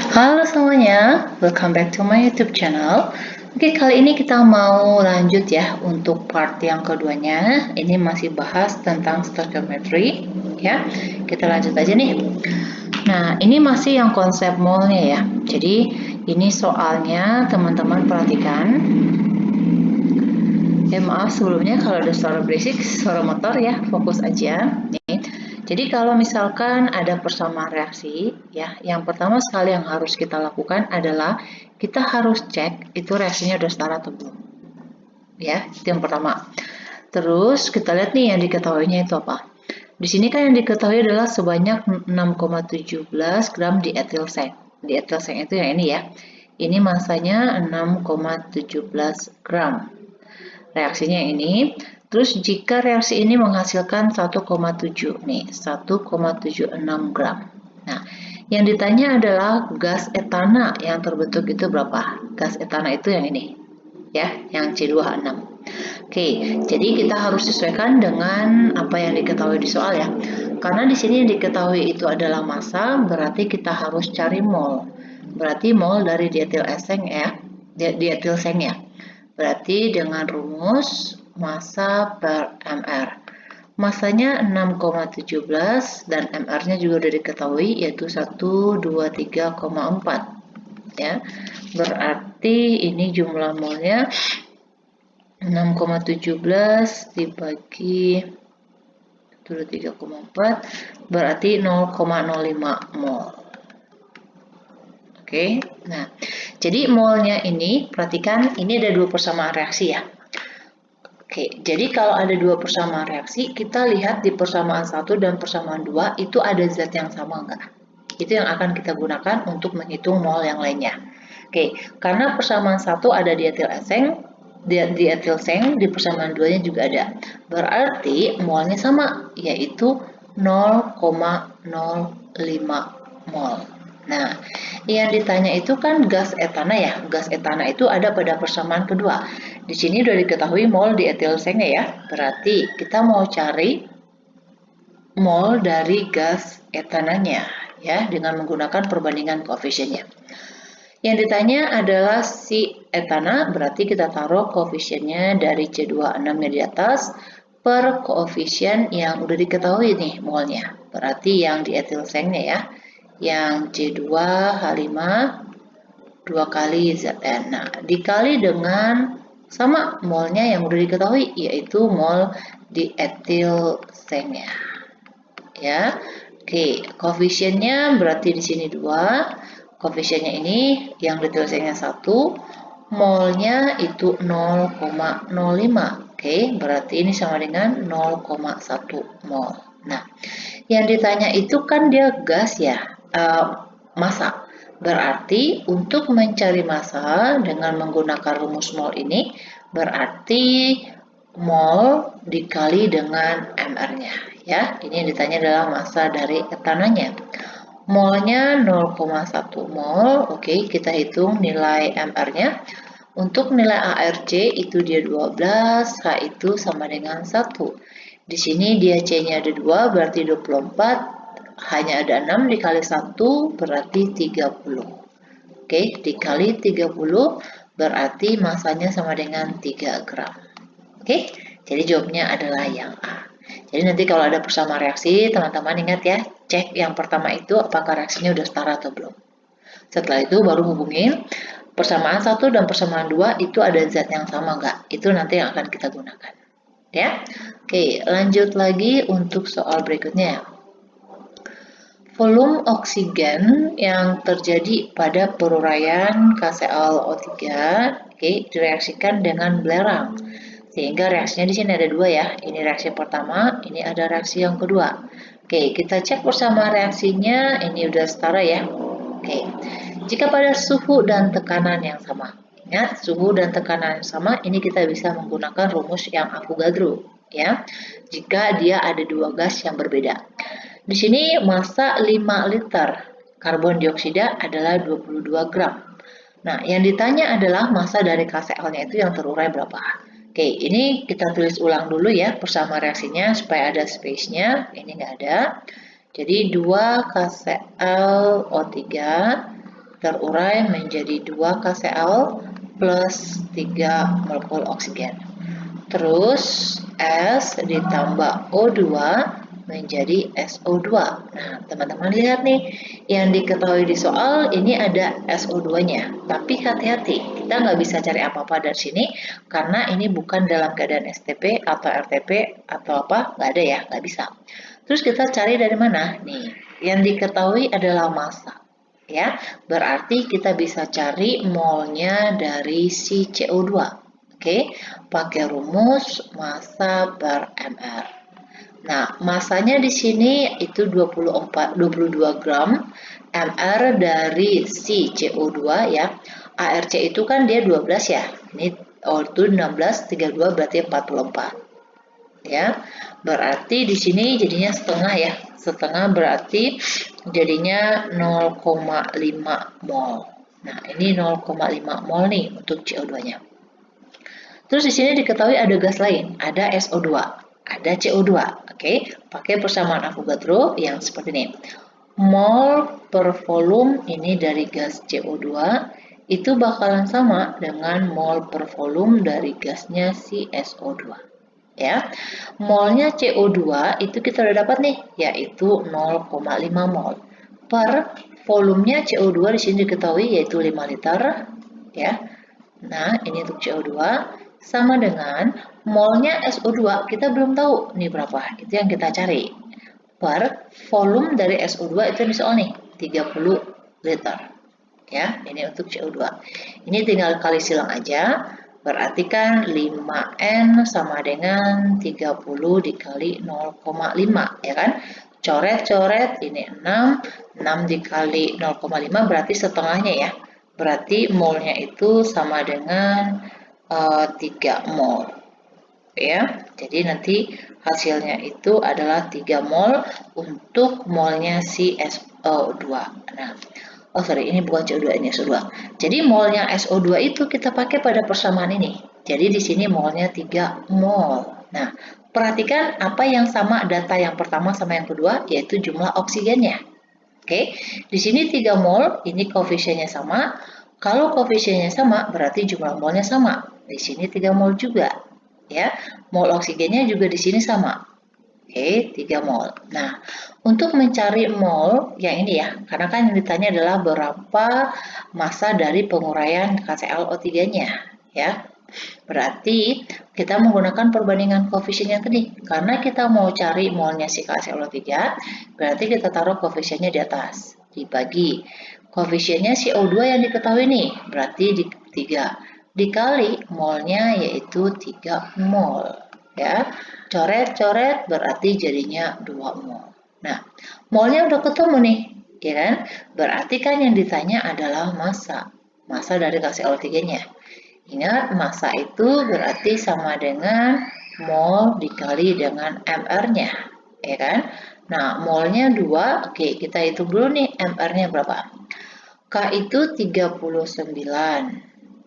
Halo semuanya, welcome back to my YouTube channel. Oke, kali ini kita mau lanjut ya untuk part yang keduanya. Ini masih bahas tentang stoichiometry ya. Kita lanjut aja nih. Nah, ini masih yang konsep mole-nya ya. Jadi, ini soalnya teman-teman perhatikan. Maaf sebelumnya kalau ada suara berisik, suara motor ya, fokus aja. Nih. Jadi kalau misalkan ada persamaan reaksi, ya, yang pertama sekali yang harus kita lakukan adalah kita harus cek itu reaksinya udah setara atau belum. Ya, itu yang pertama. Terus kita lihat nih yang diketahuinya itu apa. Di sini kan yang diketahui adalah sebanyak 6,17 gram dietilseng. Dietilseng itu yang ini ya. Ini masanya 6,17 gram. Reaksinya ini. Terus jika reaksi ini menghasilkan 1,7 nih, 1,76 gram. Nah, yang ditanya adalah gas etana yang terbentuk itu berapa? Gas etana itu yang ini, ya, yang C2H6. Oke, jadi kita harus sesuaikan dengan apa yang diketahui di soal ya. Karena di sini yang diketahui itu adalah massa, berarti kita harus cari mol. Berarti mol dari dietilseng ya, dietilseng ya. Berarti dengan rumus massa per mr. Masanya 6,17 dan mr-nya juga sudah diketahui yaitu 123,4 ya. Berarti ini jumlah molnya 6,17 dibagi 23,4 berarti 0,05 mol. Oke, nah jadi molnya ini perhatikan ini ada dua persamaan reaksi ya. Oke, jadi kalau ada dua persamaan reaksi, kita lihat di persamaan 1 dan persamaan 2 itu ada zat yang sama enggak? Itu yang akan kita gunakan untuk menghitung mol yang lainnya. Oke, karena persamaan 1 ada dietilseng, di persamaan 2-nya juga ada. Berarti molnya sama, yaitu 0,05 mol. Nah, yang ditanya itu kan gas etana ya. Gas etana itu ada pada persamaan kedua. Di sini sudah diketahui mol dietilsengnya ya. Berarti kita mau cari mol dari gas etananya ya dengan menggunakan perbandingan koefisiennya. Yang ditanya adalah si etana, berarti kita taruh koefisiennya dari C2H6-nya di atas per koefisien yang udah diketahui nih molnya. Berarti yang dietilsengnya ya. Yang C2H5 2 kali Zn. Nah, dikali dengan sama molnya yang udah diketahui yaitu mol dietilsengnya. Ya. Oke, koefisiennya berarti di sini 2. Koefisiennya ini yang dietilsengnya 1, molnya itu 0,05. Oke, berarti ini sama dengan 0,1 mol. Nah, yang ditanya itu kan dia gas ya. Massa. Berarti untuk mencari massa dengan menggunakan rumus mol ini berarti mol dikali dengan mr-nya ya. Ini yang ditanya adalah massa dari etananya. Molnya 0,1 mol. Oke, kita hitung nilai mr-nya. Untuk nilai ARC itu dia 12, H itu sama dengan 1. Di sini dia C-nya ada 2, berarti 24. Hanya ada 6 dikali 1 berarti 30. Oke, dikali 30 berarti masanya sama dengan 3 gram. Oke, jadi jawabnya adalah yang A. Jadi nanti kalau ada persamaan reaksi, teman-teman ingat ya, cek yang pertama itu apakah reaksinya udah setara atau belum. Setelah itu baru hubungin persamaan 1 dan persamaan 2 itu ada zat yang sama enggak? Itu nanti yang akan kita gunakan. Ya. Oke, lanjut lagi untuk soal berikutnya. Volume oksigen yang terjadi pada peruraian KClO3 direaksikan dengan belerang. Sehingga reaksinya di sini ada 2 ya. Ini reaksi pertama, ini ada reaksi yang kedua. Oke, kita cek bersama reaksinya, ini udah setara ya. Oke. Jika pada suhu dan tekanan yang sama. Ingat, suhu dan tekanan yang sama, ini kita bisa menggunakan rumus yang Avogadro ya. Jika dia ada 2 gas yang berbeda. Di sini massa 5 liter karbon dioksida adalah 22 gram. Nah, yang ditanya adalah massa dari KCl-nya itu yang terurai berapa. Oke, ini kita tulis ulang dulu ya persamaan reaksinya supaya ada space-nya. Ini nggak ada. Jadi 2 KClO3 terurai menjadi 2 KCl plus 3 molekul oksigen. Terus S ditambah O2 menjadi SO2. Nah, teman-teman lihat nih, yang diketahui di soal ini ada SO2-nya. Tapi hati-hati, kita nggak bisa cari apa-apa dari sini karena ini bukan dalam keadaan STP atau RTP atau apa, nggak ada ya, nggak bisa. Terus kita cari dari mana? Nih, yang diketahui adalah massa. Ya, berarti kita bisa cari molnya dari si CO2. Oke, pakai rumus massa per mR. Nah, masanya di sini itu 22 gram, mR dari si CO2 ya. ARC itu kan dia 12 ya. Ini itu 16, 32 berarti 44. Ya. Berarti di sini jadinya setengah ya. Setengah berarti jadinya 0,5 mol. Nah, ini 0,5 mol nih untuk CO2-nya. Terus di sini diketahui ada gas lain, ada SO2, ada CO2. Oke, pakai persamaan Avogadro yang seperti ini. Mol per volume ini dari gas CO2 itu bakalan sama dengan mol per volume dari gasnya si SO2. Ya, molnya CO2 itu kita udah dapat nih, yaitu 0,5 mol. Per volumenya CO2 di sini diketahui yaitu 5 liter, ya. Nah, ini untuk CO2 sama dengan molnya SO2 kita belum tahu nih berapa, itu yang kita cari per volume dari SO2 itu misal nih 30 liter ya, ini untuk CO2 ini tinggal kali silang aja, berarti kan 5N sama dengan 30 dikali 0,5 ya kan, coret-coret ini 6 dikali 0,5 berarti setengahnya ya, berarti molnya itu sama dengan 3 mol ya. Jadi nanti hasilnya itu adalah 3 mol untuk molnya si SO2. Nah, ini bukan CO2, ini SO2. Jadi molnya SO2 itu kita pakai pada persamaan ini. Jadi di sini molnya 3 mol. Nah, perhatikan apa yang sama data yang pertama sama yang kedua, yaitu jumlah oksigennya. Oke, di sini 3 mol, ini koefisiennya sama. Kalau koefisiennya sama, berarti jumlah molnya sama. Di sini 3 mol juga. Ya, mol oksigennya juga di sini sama. Oke, 3 mol. Nah, untuk mencari mol yang ini ya, karena kan yang ditanya adalah berapa massa dari penguraian KClO3-nya, ya. Berarti kita menggunakan perbandingan koefisien yang tadi. Karena kita mau cari molnya si KClO3, berarti kita taruh koefisiennya di atas. Dibagi. Koefisiennya CO2 yang diketahui nih, berarti di 3. Dikali molnya yaitu 3 mol. Ya, coret-coret berarti jadinya 2 mol. Nah, molnya udah ketemu nih, ya kan? Berarti kan yang ditanya adalah massa. Massa dari KClO3-nya. Ingat, massa itu berarti sama dengan mol dikali dengan mR-nya, ya kan? Nah, molnya 2, oke, kita hitung dulu nih mR-nya berapa. K itu 39,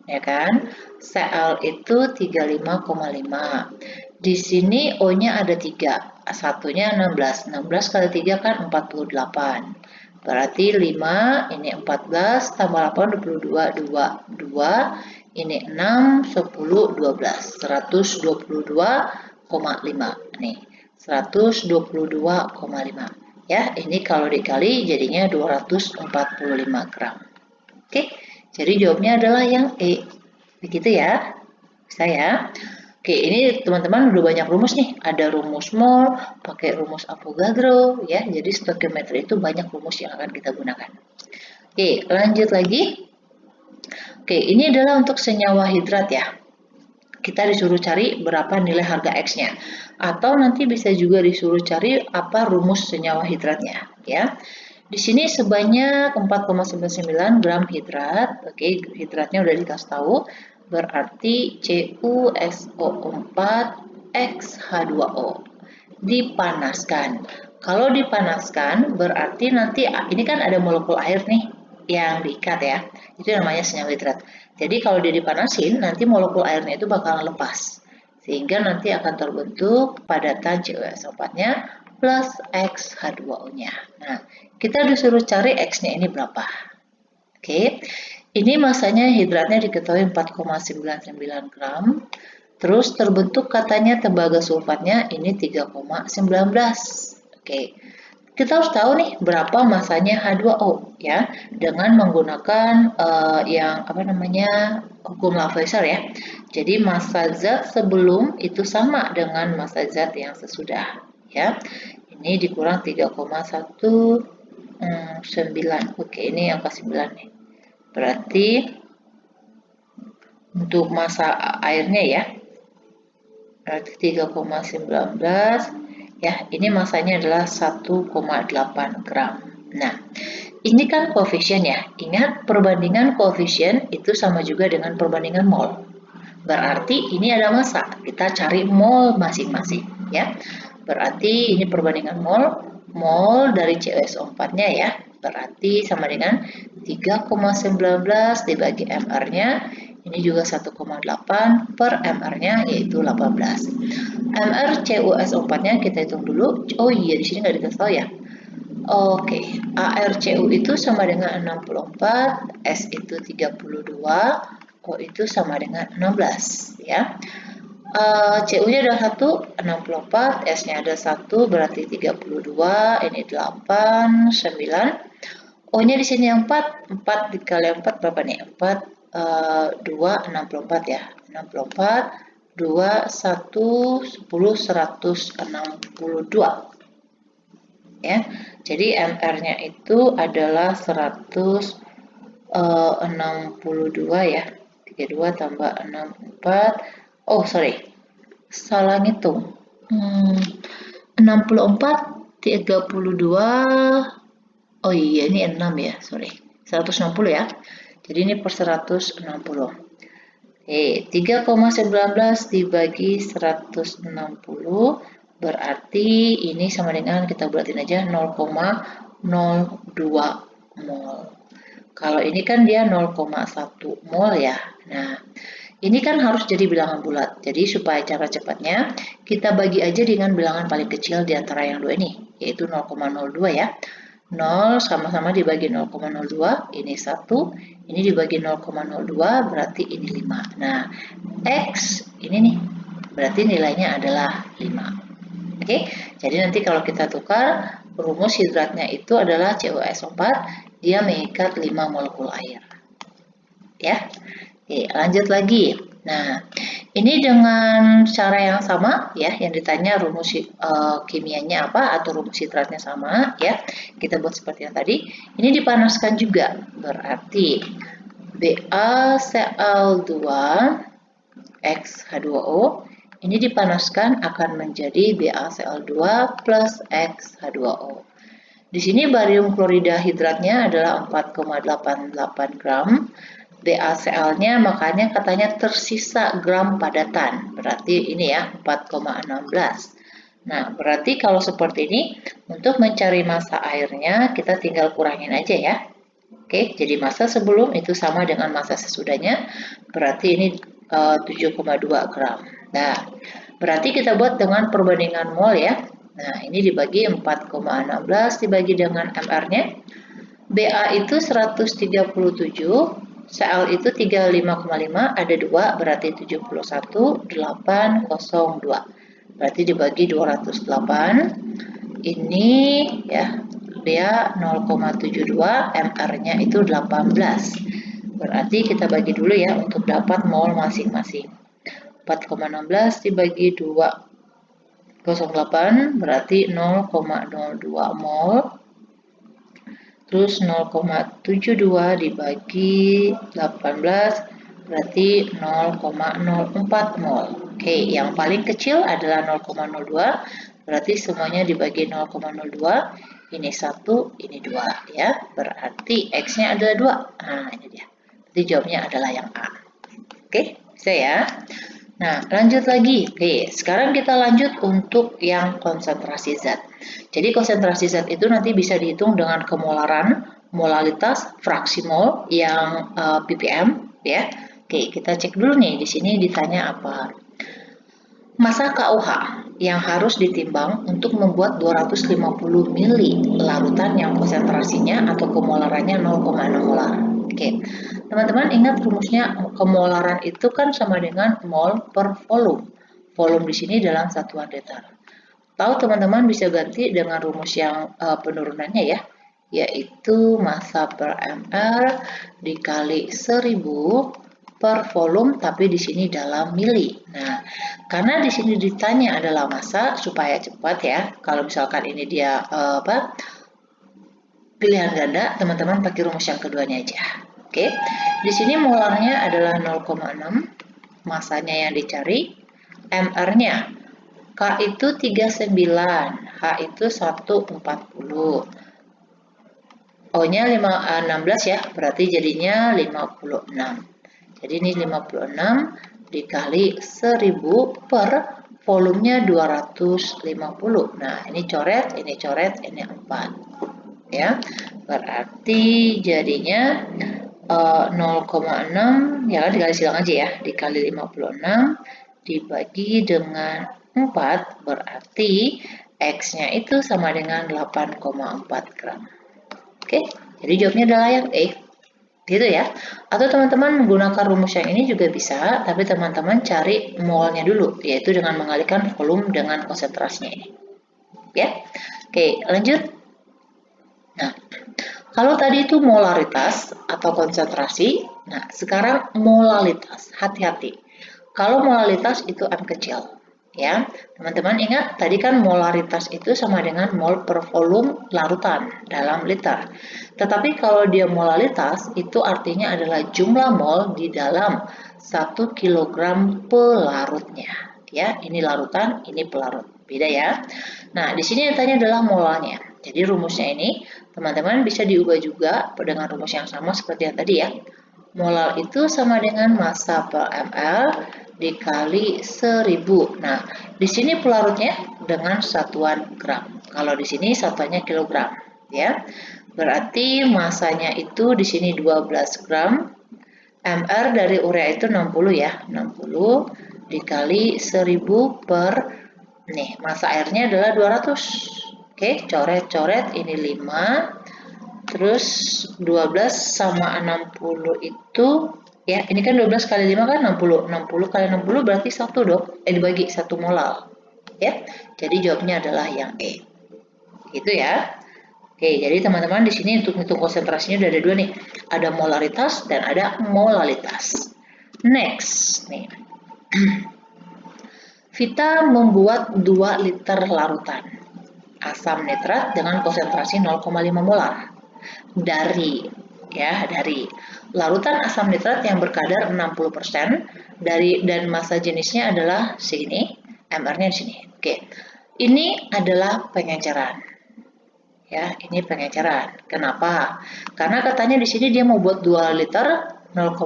ya kan? Cl itu 35,5. Di sini O-nya ada 3, satunya 16. 16 kali 3 kan 48. Berarti 5, ini 14, tambah 8, 22, 2, ini 6, 10, 12, 122,5 nih, 122,5 ya, ini kalau dikali jadinya 245 gram. Oke, jadi jawabnya adalah yang E, begitu ya, bisa ya. Oke, ini teman-teman udah banyak rumus nih, ada rumus mol, pakai rumus Avogadro ya, jadi stoichiometry itu banyak rumus yang akan kita gunakan. Oke, lanjut lagi. Oke, ini adalah untuk senyawa hidrat ya. Kita disuruh cari berapa nilai harga X-nya. Atau nanti bisa juga disuruh cari apa rumus senyawa hidratnya. Ya. Di sini sebanyak 4,99 gram hidrat. Oke, hidratnya udah dikasih tahu. Berarti CuSO4X H2O. Dipanaskan. Kalau dipanaskan berarti nanti ini kan ada molekul air nih yang diikat ya, itu namanya senyawa hidrat. Jadi kalau dia dipanasin, nanti molekul airnya itu bakalan lepas, sehingga nanti akan terbentuk padatan CuSO4-nya plus XH2O-nya. Nah, kita disuruh cari X-nya ini berapa. Oke, ini masanya hidratnya diketahui 4,99 gram. Terus terbentuk katanya tembaga sulfatnya ini 3,19. Oke, kita harus tahu nih berapa masanya H2O ya dengan menggunakan yang apa namanya hukum Lavoisier ya. Jadi massa zat sebelum itu sama dengan massa zat yang sesudah ya. Ini dikurang 3,19. Oke, ini angka 9 nih. Berarti untuk massa airnya ya, berarti 3,19 ya, ini masanya adalah 1,8 gram. Nah, ini kan koefisien ya. Ingat perbandingan koefisien itu sama juga dengan perbandingan mol. Berarti ini ada massa. Kita cari mol masing-masing ya. Berarti ini perbandingan mol. Mol dari CuSO4-nya ya. Berarti sama dengan 3,19 dibagi MR-nya. Ini juga 1,8 per MR-nya yaitu 18. MR CuSO4-nya kita hitung dulu. Oh iya, di sini nggak dikasih tahu ya. Oke, ArCu itu sama dengan 64, S itu 32, O itu sama dengan 16 ya. Cu-nya ada 1, 64, S-nya ada 1, berarti 32, ini 8, 9. O-nya di sini 4, 4 dikali 4 berapa nih? 4, 2, 64 ya. 64, 2, 1, 10, 162. Ya. Jadi MR-nya itu adalah 162 ya. 32 tambah 64. Oh, sorry. Salah ngitung. 64 32. Oh iya, ini 6 ya, sorry. 160 ya. Jadi ini per 160. Oke, 3,19 dibagi 160 berarti ini sama dengan kita bulatin aja 0,02 mol. Kalau ini kan dia 0,1 mol ya. Nah, ini kan harus jadi bilangan bulat. Jadi supaya cara cepatnya kita bagi aja dengan bilangan paling kecil di antara yang dua ini, yaitu 0,02 ya. 0 sama-sama dibagi 0,02, ini 1, ini dibagi 0,02 berarti ini 5. Nah, X ini nih, berarti nilainya adalah 5. Oke, jadi nanti kalau kita tukar, rumus hidratnya itu adalah CuSO4, dia mengikat 5 molekul air. Ya, oke, lanjut lagi. Nah, ini dengan cara yang sama ya, yang ditanya rumus kimianya apa atau rumus hidratnya sama ya. Kita buat seperti yang tadi. Ini dipanaskan juga, berarti BaCl2 XH2O ini dipanaskan akan menjadi BaCl2 plus XH2O. Di sini barium klorida hidratnya adalah 4,88 gram. BaCl-nya makanya katanya tersisa gram padatan. Berarti ini ya 4,16. Nah, berarti kalau seperti ini untuk mencari massa airnya kita tinggal kurangin aja ya. Oke, jadi massa sebelum itu sama dengan massa sesudahnya. Berarti ini 7,2 gram. Nah, berarti kita buat dengan perbandingan mol ya. Nah, ini dibagi 4,16 dibagi dengan MR-nya. Ba itu 137, Cl itu 35,5, ada 2, berarti 71,802. Berarti dibagi 208, ini ya, dia 0,72, MR-nya itu 18. Berarti kita bagi dulu ya untuk dapat mol masing-masing. 4,16 dibagi 208 berarti 0,02 mol. Terus 0,72 dibagi 18 berarti 0,04 mol. Oke, yang paling kecil adalah 0,02, berarti semuanya dibagi 0,02. Ini 1, ini 2 ya. Berarti X-nya adalah 2. Nah, ini dia. Jadi jawabnya adalah yang A. Oke, bisa ya. Nah, lanjut lagi. Oke, sekarang kita lanjut untuk yang konsentrasi zat. Jadi konsentrasi zat itu nanti bisa dihitung dengan kemolaran, molalitas, fraksi mol yang ppm ya. Oke, kita cek dulu nih di sini ditanya apa. Massa KOH yang harus ditimbang untuk membuat 250 ml larutan yang konsentrasinya atau kemolarannya 0,6 molar. Oke, Oke, teman-teman ingat rumusnya kemolaran itu kan sama dengan mol per volume. Volume di sini dalam satuan liter. Tahu teman-teman bisa ganti dengan rumus yang penurunannya ya, yaitu massa per ml dikali 1000 per volume, tapi di sini dalam mili. Nah, karena di sini ditanya adalah massa, supaya cepat ya. Kalau misalkan ini dia pilihan ganda, teman-teman pakai rumus yang keduanya aja. Oke, di sini molarnya adalah 0,6, masanya yang dicari, mr-nya K itu 39, H itu 140. O-nya 16 ya, berarti jadinya 56. Jadi ini 56 dikali 1000 per volumenya 250. Nah, ini coret, ini 4. Ya, berarti jadinya 0,6 ya dikali silang aja ya, dikali 56 dibagi dengan 4, berarti X-nya itu sama dengan 8,4 gram. Oke, jadi jawabnya adalah yang E. Gitu ya. Atau teman-teman menggunakan rumus yang ini juga bisa, tapi teman-teman cari molnya dulu, yaitu dengan mengalihkan volume dengan konsentrasinya ini. Ya. Oke, lanjut. Nah, kalau tadi itu molaritas atau konsentrasi, nah sekarang molalitas. Hati-hati. Kalau molalitas itu M kecil, ya. Teman-teman ingat tadi kan molaritas itu sama dengan mol per volume larutan dalam liter. Tetapi kalau dia molalitas itu artinya adalah jumlah mol di dalam 1 kg pelarutnya. Ya, ini larutan, ini pelarut. Beda ya. Nah, di sini yang tanya adalah molalnya. Jadi rumusnya ini teman-teman bisa diubah juga dengan rumus yang sama seperti yang tadi ya. Molal itu sama dengan massa per ml dikali 1000. Nah, di sini pelarutnya dengan satuan gram. Kalau di sini satuannya kilogram, ya. Berarti masanya itu di sini 12 gram. Mr dari urea itu 60 ya, 60 dikali 1000 per nih, massa airnya adalah 200. Oke, coret-coret ini 5. Terus 12 sama 60 itu ya, ini kan 12 kali 5 kan 60. 60 kali 60 berarti 1 dong. Dibagi 1 molal. Ya. Jadi jawabnya adalah yang E. Gitu ya. Oke, jadi teman-teman di sini untuk hitung konsentrasinya udah ada dua nih. Ada molaritas dan ada molalitas. Next, nih. Vita membuat 2 liter larutan asam nitrat dengan konsentrasi 0,5 molar dari larutan asam nitrat yang berkadar 60% dan massa jenisnya adalah segini, mr-nya di sini. Oke. Ini adalah pengenceran. Ya, ini pengenceran. Kenapa? Karena katanya di sini dia mau buat 2 liter 0,5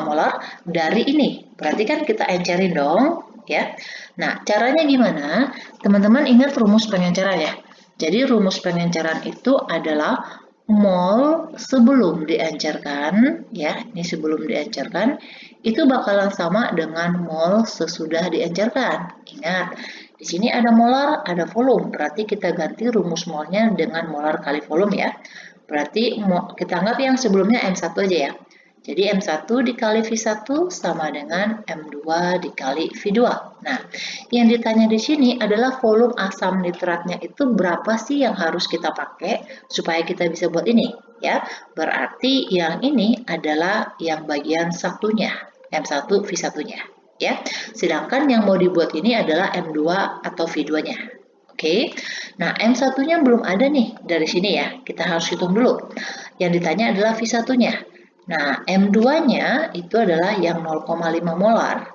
molar dari ini. Berarti kan kita encerin dong, ya. Nah, caranya gimana? Teman-teman ingat rumus pengenceran ya. Jadi rumus pengenceran itu adalah mol sebelum diencerkan, ya. Ini sebelum diencerkan itu bakalan sama dengan mol sesudah diencerkan. Ingat, di sini ada molar, ada volume. Berarti kita ganti rumus molnya dengan molar kali volume ya. Berarti kita anggap yang sebelumnya M1 aja ya. Jadi M1 dikali V1 sama dengan M2 dikali V2. Nah, yang ditanya di sini adalah volume asam nitratnya itu berapa sih yang harus kita pakai supaya kita bisa buat ini, ya. Berarti yang ini adalah yang bagian satunya, M1 V1-nya, ya. Sedangkan yang mau dibuat ini adalah M2 atau V2-nya. Oke. Nah, M1-nya belum ada nih dari sini ya. Kita harus hitung dulu. Yang ditanya adalah V1-nya. Nah, M2-nya itu adalah yang 0,5 molar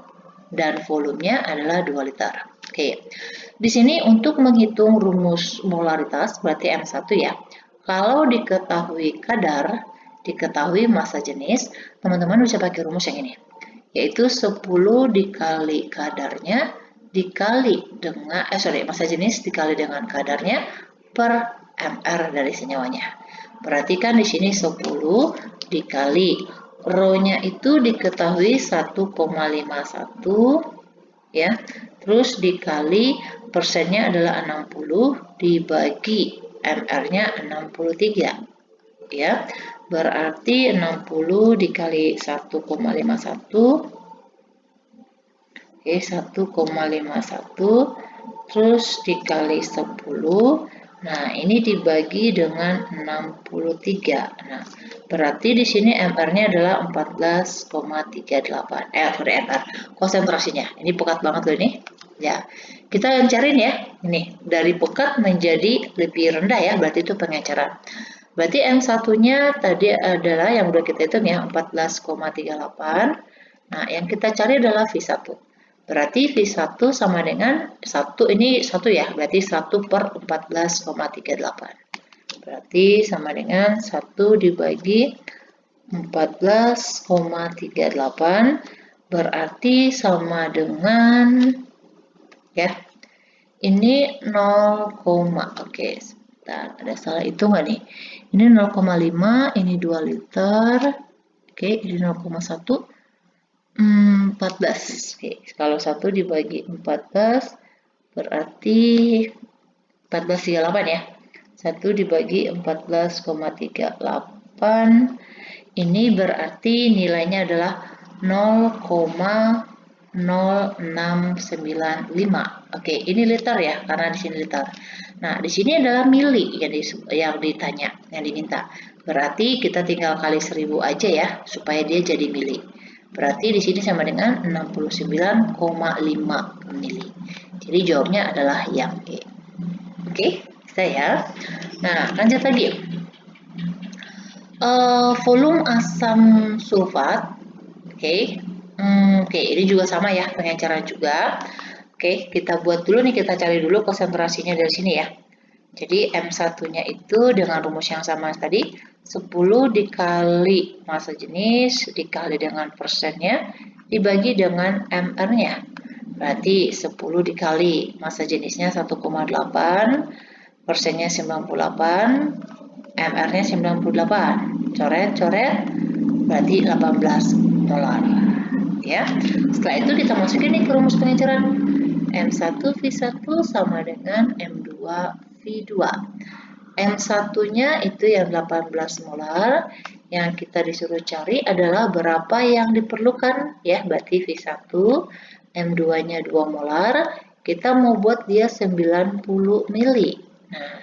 dan volumenya adalah 2 liter. Oke. Di sini untuk menghitung rumus molaritas berarti M1 ya. Kalau diketahui kadar, diketahui massa jenis, teman-teman bisa pakai rumus yang ini. Yaitu 10 dikali kadarnya dikali dengan massa jenis dikali dengan kadarnya per mr dari senyawanya. Perhatikan di sini 10 dikali rho-nya itu diketahui 1,51 ya. Terus dikali persennya adalah 60 dibagi mr-nya 63 ya. berarti 60 dikali 1,51. Oke, 1,51 terus dikali 10. Nah, ini dibagi dengan 63. Nah, berarti di sini MR-nya adalah 14,38. MR, konsentrasinya. Ini pekat banget loh ini. Ya, kita lancarin ya. Ini dari pekat menjadi lebih rendah ya, berarti itu pengenceran. Berarti M1-nya tadi adalah yang udah kita hitung ya, 14,38. Nah, yang kita cari adalah V1. Berarti V1 sama dengan 1, ini 1 ya, berarti 1 per 14,38. Berarti sama dengan 1 dibagi 14,38, berarti sama dengan, ya, ini 0, oke, sebentar, ada salah hitung nggak nih? Ini 0,5, ini 2 liter, oke, ini 0,1. 14. Oke, kalau 1 dibagi 14 berarti 14,38 ya. 1 dibagi 14,38 ini berarti nilainya adalah 0,0695. Oke, ini liter ya, karena di sini liter. Nah, di sini adalah mili yang ditanya, yang diminta. Berarti kita tinggal kali 1000 aja ya, supaya dia jadi mili. Berarti di sini sama dengan 69,5 mili. Jadi jawabnya adalah yang E. Oke, bisa ya. Nah, lanjut lagi. Volume asam sulfat. Oke, ini juga sama ya, pengenceran juga. Oke, kita buat dulu nih, kita cari dulu konsentrasinya dari sini ya. Jadi M1-nya itu dengan rumus yang sama tadi, 10 dikali massa jenis dikali dengan persennya dibagi dengan MR-nya. Berarti 10 dikali massa jenisnya 1,8, persennya 98, MR-nya 98. Coret-coret berarti 18 molar. Ya. Setelah itu kita masukin nih ke rumus pengenceran. M1V1 sama dengan M2 V2. M1-nya itu yang 18 molar, yang kita disuruh cari adalah berapa yang diperlukan ya, berarti V1, M2-nya 2 molar, kita mau buat dia 90 mili. Nah,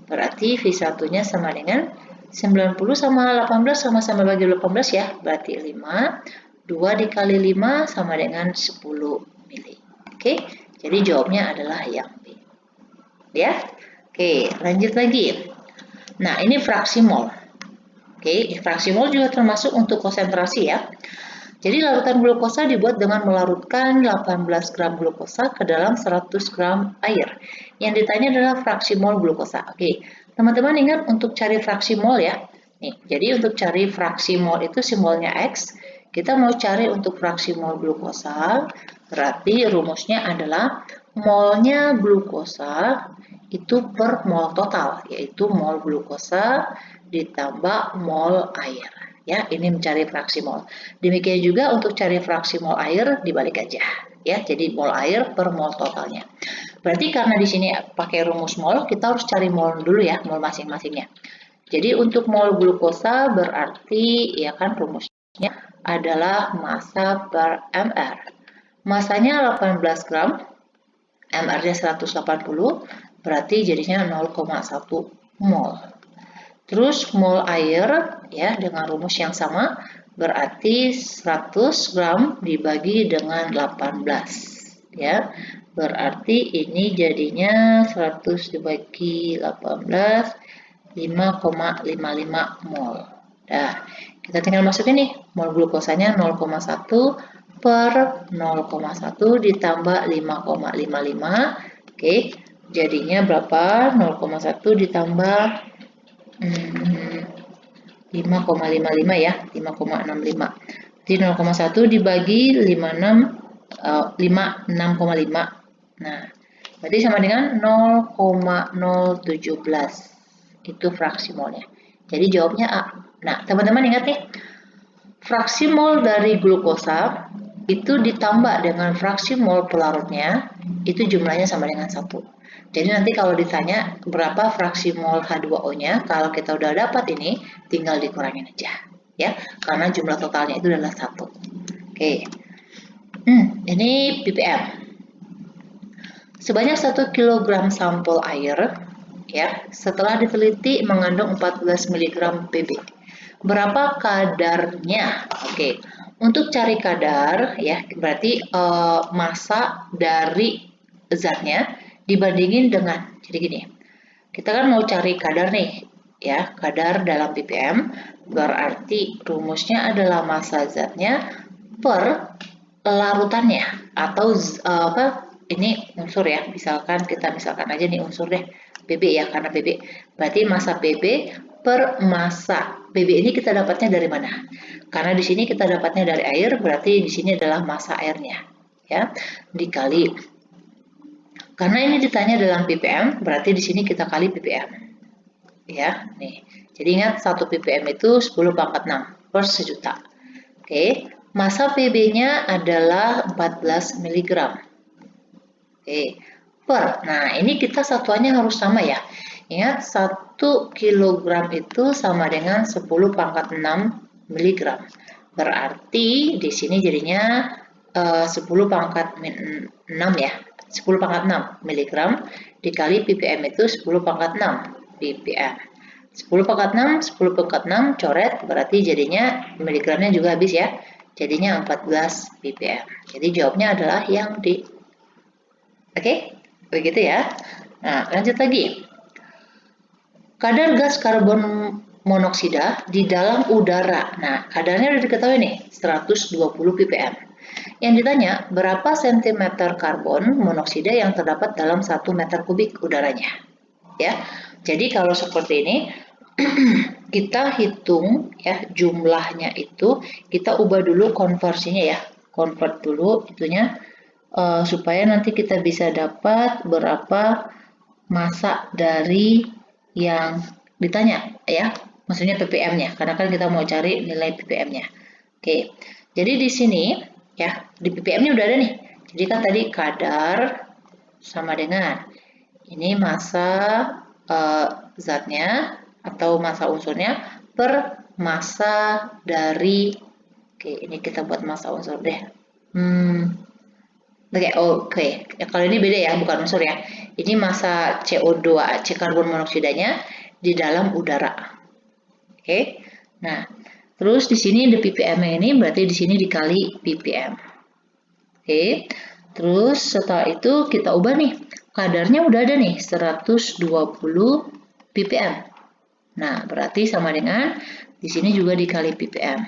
berarti V1-nya sama dengan 90 sama 18 sama-sama bagi 18 ya, berarti 5, 2 dikali 5 sama dengan 10 mili. Oke, jadi jawabnya adalah yang B. Ya. Oke, lanjut lagi. Nah, ini fraksi mol. Oke, fraksi mol juga termasuk untuk konsentrasi ya. Jadi larutan glukosa dibuat dengan melarutkan 18 gram glukosa ke dalam 100 gram air. Yang ditanya adalah fraksi mol glukosa. Oke, teman-teman ingat untuk cari fraksi mol ya. Nih, jadi untuk cari fraksi mol itu simbolnya X. Kita mau cari untuk fraksi mol glukosa, berarti rumusnya adalah molnya glukosa itu per mol total, yaitu mol glukosa ditambah mol air. Ya, ini mencari fraksi mol. Demikian juga untuk cari fraksi mol air dibalik aja. Ya, jadi mol air per mol totalnya. Berarti karena di sini pakai rumus mol, kita harus cari mol dulu ya, mol masing-masingnya. Jadi untuk mol glukosa berarti ya kan rumusnya adalah massa per mr. Massanya 18 gram, mr-nya 180, berarti jadinya 0,1 mol. Terus mol air ya dengan rumus yang sama berarti 100 gram dibagi dengan 18 ya. Berarti ini jadinya 100 dibagi 18 5,55 mol. Nah, kita tinggal masukin nih mol glukosanya 0,1 per 0,1 ditambah 5,55. Oke, jadinya berapa? 0,1 ditambah 5,55 ya, 5,65. Jadi 0,1 dibagi 56,5. Nah, berarti sama dengan 0,017. Itu fraksi molnya. Jadi jawabnya A. Nah, teman-teman ingat nih, fraksi mol dari glukosa itu ditambah dengan fraksi mol pelarutnya, itu jumlahnya sama dengan 1. Jadi nanti kalau ditanya berapa fraksi mol H2O-nya, kalau kita udah dapat ini, tinggal dikurangin aja. Ya, karena jumlah totalnya itu adalah 1. Oke. Ini ppm. Sebanyak 1 kg sampel air ya, setelah diteliti mengandung 14 mg Pb. Berapa kadarnya? Oke. Untuk cari kadar ya, berarti massa dari zatnya dibandingin dengan, jadi gini, kita kan mau cari kadar nih ya, kadar dalam ppm, berarti rumusnya adalah massa zatnya per larutannya atau ini unsur ya, misalkan aja nih unsur deh Pb ya, karena Pb berarti massa Pb per massa Pb ini kita dapatnya dari mana? Karena di sini kita dapatnya dari air, berarti di sini adalah massa airnya ya, dikali, karena ini ditanya dalam ppm, berarti di sini kita kali ppm ya. Nih, jadi ingat 1 ppm itu 10 pangkat 6 per sejuta. Oke, massa Pb-nya adalah 14 mg. Oke, per. Nah, ini kita satuannya harus sama ya. Ingat 1 kg itu sama dengan 10 pangkat 6 mg. Berarti di sini jadinya 10 pangkat 6 ya. 10 pangkat 6 mg dikali ppm itu 10 pangkat 6 ppm. 10 pangkat 6, 10 pangkat 6 coret, berarti jadinya miligramnya juga habis ya. Jadinya 14 ppm. Jadi jawabnya adalah yang D. Oke, begitu ya. Nah, lanjut lagi. Kadar gas karbon monoksida di dalam udara. Nah, kadarnya udah diketahui nih, 120 ppm. Yang ditanya, berapa sentimeter karbon monoksida yang terdapat dalam 1 meter kubik udaranya? Ya, jadi kalau seperti ini, kita hitung ya jumlahnya itu, kita ubah dulu konversinya ya, convert dulu itunya supaya nanti kita bisa dapat berapa massa dari yang ditanya ya, maksudnya ppm-nya, karena kan kita mau cari nilai ppm-nya. Oke, jadi di sini ya, di ppm-nya udah ada nih, jadi kan tadi kadar sama dengan ini massa zatnya atau massa unsurnya per massa dari, oke ini kita buat massa unsur deh. Oke. Ya, kalau ini beda ya, bukan unsur ya. Ini massa CO2, karbon monoksidanya di dalam udara. Oke. Nah, terus di sini di ppm ini berarti di sini dikali ppm. Oke. Terus setelah itu kita ubah nih. Kadarnya udah ada nih, 120 ppm. Nah, berarti sama dengan di sini juga dikali ppm.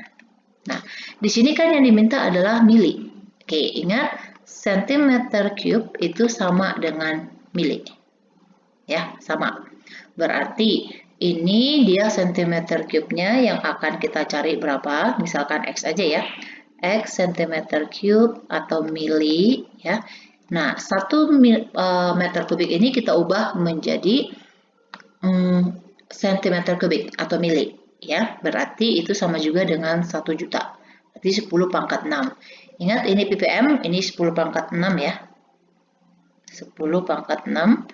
Nah, di sini kan yang diminta adalah mili. Oke, ingat centimeter cube itu sama dengan mili. Ya, sama. Berarti ini dia centimeter cube-nya yang akan kita cari berapa? Misalkan X aja ya. X centimeter cube atau mili ya. Nah, 1 meter kubik ini kita ubah menjadi centimeter kubik atau mili ya. Berarti itu sama juga dengan 1 juta. Berarti 10 pangkat 6. Ingat ini ppm, ini 10 pangkat 6 ya. 10 pangkat 6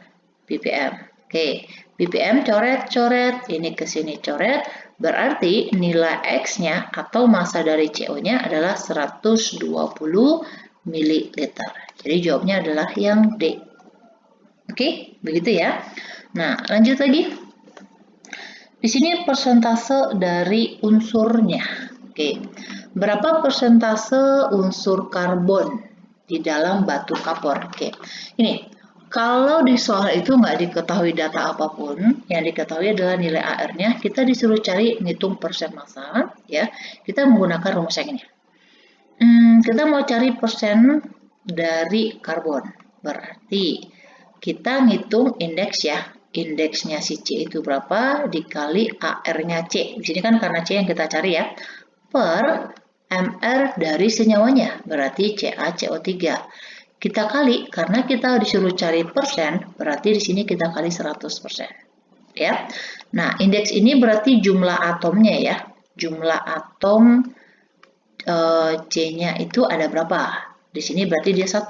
ppm. Oke, ppm coret-coret, ini ke sini coret, berarti nilai X-nya atau massa dari CO-nya adalah 120 ml. Jadi jawabnya adalah yang D. Oke, begitu ya. Nah, lanjut lagi. Di sini persentase dari unsurnya. Oke, berapa persentase unsur karbon di dalam batu kapur? Oke, ini kalau di soal itu nggak diketahui data apapun, yang diketahui adalah nilai AR-nya, kita disuruh cari ngitung persen massa, ya. Kita menggunakan rumus yang ini. Kita mau cari persen dari karbon, berarti kita ngitung indeks ya. Indeksnya si C itu berapa dikali AR-nya C. Di sini kan karena C yang kita cari ya. Per MR dari senyawanya, berarti CaCO3. Kita kali, karena kita disuruh cari persen, berarti di sini kita kali 100%. Ya. Nah, indeks ini berarti jumlah atomnya ya. Jumlah atom C-nya itu ada berapa? Di sini berarti dia 1.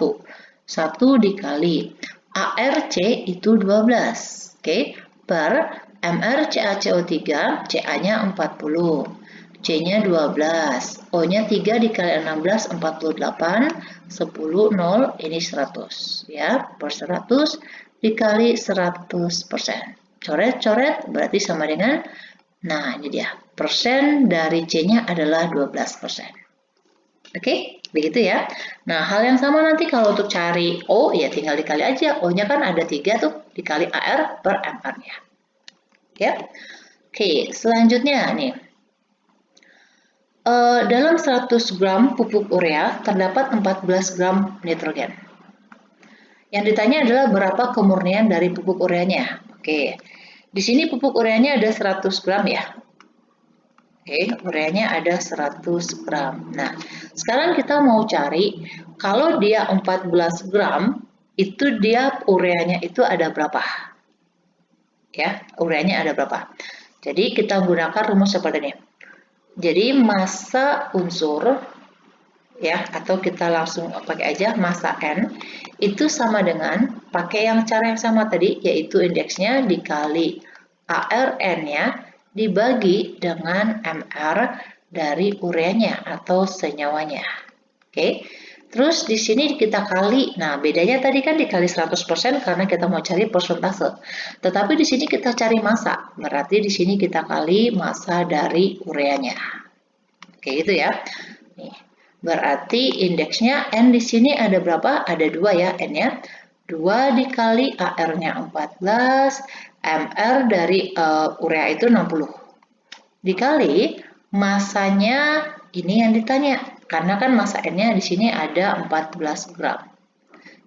1 dikali ARC itu 12. Oke, per MrCaCO3, Ca-nya 40. C-nya 12, O-nya 3 dikali 16, 48, 10, 0, ini 100. Ya, per 100 dikali 100%. Coret-coret berarti sama dengan, nah ini dia, persen dari C-nya adalah 12%. Oke, begitu ya. Nah, hal yang sama nanti kalau untuk cari O, ya tinggal dikali aja. O-nya kan ada 3 tuh, dikali AR per MR-nya. Ya. Oke, selanjutnya nih. Dalam 100 gram pupuk urea terdapat 14 gram nitrogen. Yang ditanya adalah berapa kemurnian dari pupuk ureanya. Oke, di sini pupuk ureanya ada 100 gram ya. Oke, ureanya ada 100 gram. Nah, sekarang kita mau cari kalau dia 14 gram, itu dia ureanya itu ada berapa? Ya, ureanya ada berapa? Jadi kita gunakan rumus seperti ini. Jadi massa unsur ya, atau kita langsung pakai aja massa N itu sama dengan pakai yang cara yang sama tadi, yaitu indeksnya dikali ARN-nya dibagi dengan MR dari ureanya atau senyawanya. Oke. Terus di sini kita kali. Nah, bedanya tadi kan dikali 100% karena kita mau cari persentase. Tetapi di sini kita cari massa. Berarti di sini kita kali massa dari ureanya. Oke, gitu ya. Nih. Berarti indeksnya N di sini ada berapa? Ada 2 ya N-nya. 2 dikali AR-nya 14, MR dari urea itu 60. Dikali masanya ini yang ditanya. Karena kan massa N-nya di sini ada 14 gram.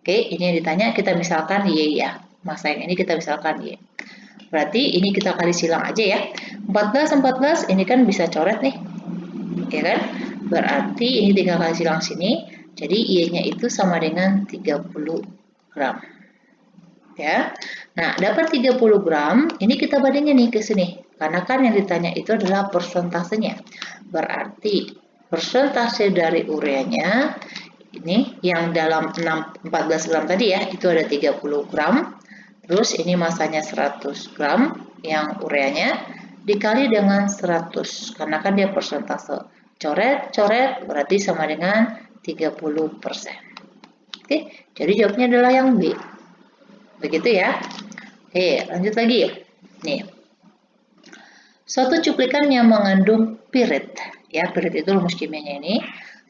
Oke, ini yang ditanya kita misalkan Y ya. Massa yang ini kita misalkan Y. Berarti ini kita kali silang aja ya. 14 ini kan bisa coret nih. Ya kan? Berarti ini tinggal kali silang sini. Jadi Y-nya itu sama dengan 30 gram. Ya. Nah, dapat 30 gram, ini kita bandingin nih ke sini. Karena kan yang ditanya itu adalah persentasenya. Berarti persentase dari ureanya ini yang dalam 14 gram tadi ya, itu ada 30 gram. Terus ini masanya 100 gram yang ureanya dikali dengan 100 karena kan dia persentase. Coret-coret berarti sama dengan 30%. Oke, jadi jawabnya adalah yang B. Begitu ya. Oke, lanjut lagi. Nih. Suatu cuplikan yang mengandung pirit, ya pirit itu rumus kimianya ini,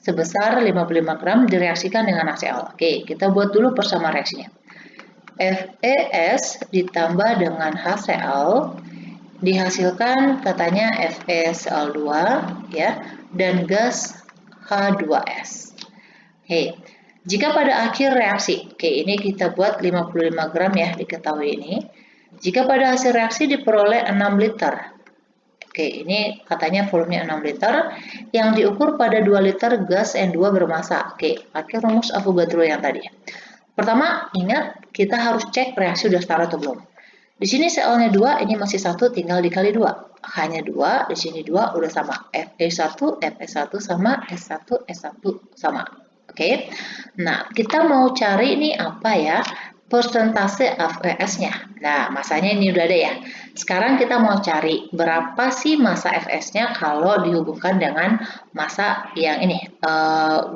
sebesar 55 gram direaksikan dengan HCl. Oke, kita buat dulu persamaan reaksinya. FeS ditambah dengan HCl dihasilkan katanya FeCl2 ya dan gas H2S. Oke, jika pada akhir reaksi, oke ini kita buat 55 gram ya diketahui ini. Jika pada hasil reaksi diperoleh 6 liter. Oke, ini katanya volumenya 6 liter yang diukur pada 2 liter gas N2 bermassa. Oke, pakai rumus Avogadro yang tadi. Pertama, ingat kita harus cek reaksi udah setara atau belum. Di sini Cl-nya 2, ini masih 1, tinggal dikali 2. Hanya 2, di sini 2 udah sama. Fe1 sama, S1 sama. Oke. Nah, kita mau cari ini apa ya? Persentase FeS-nya. Nah, masanya ini udah ada ya. Sekarang kita mau cari berapa sih massa Fs-nya kalau dihubungkan dengan massa yang ini,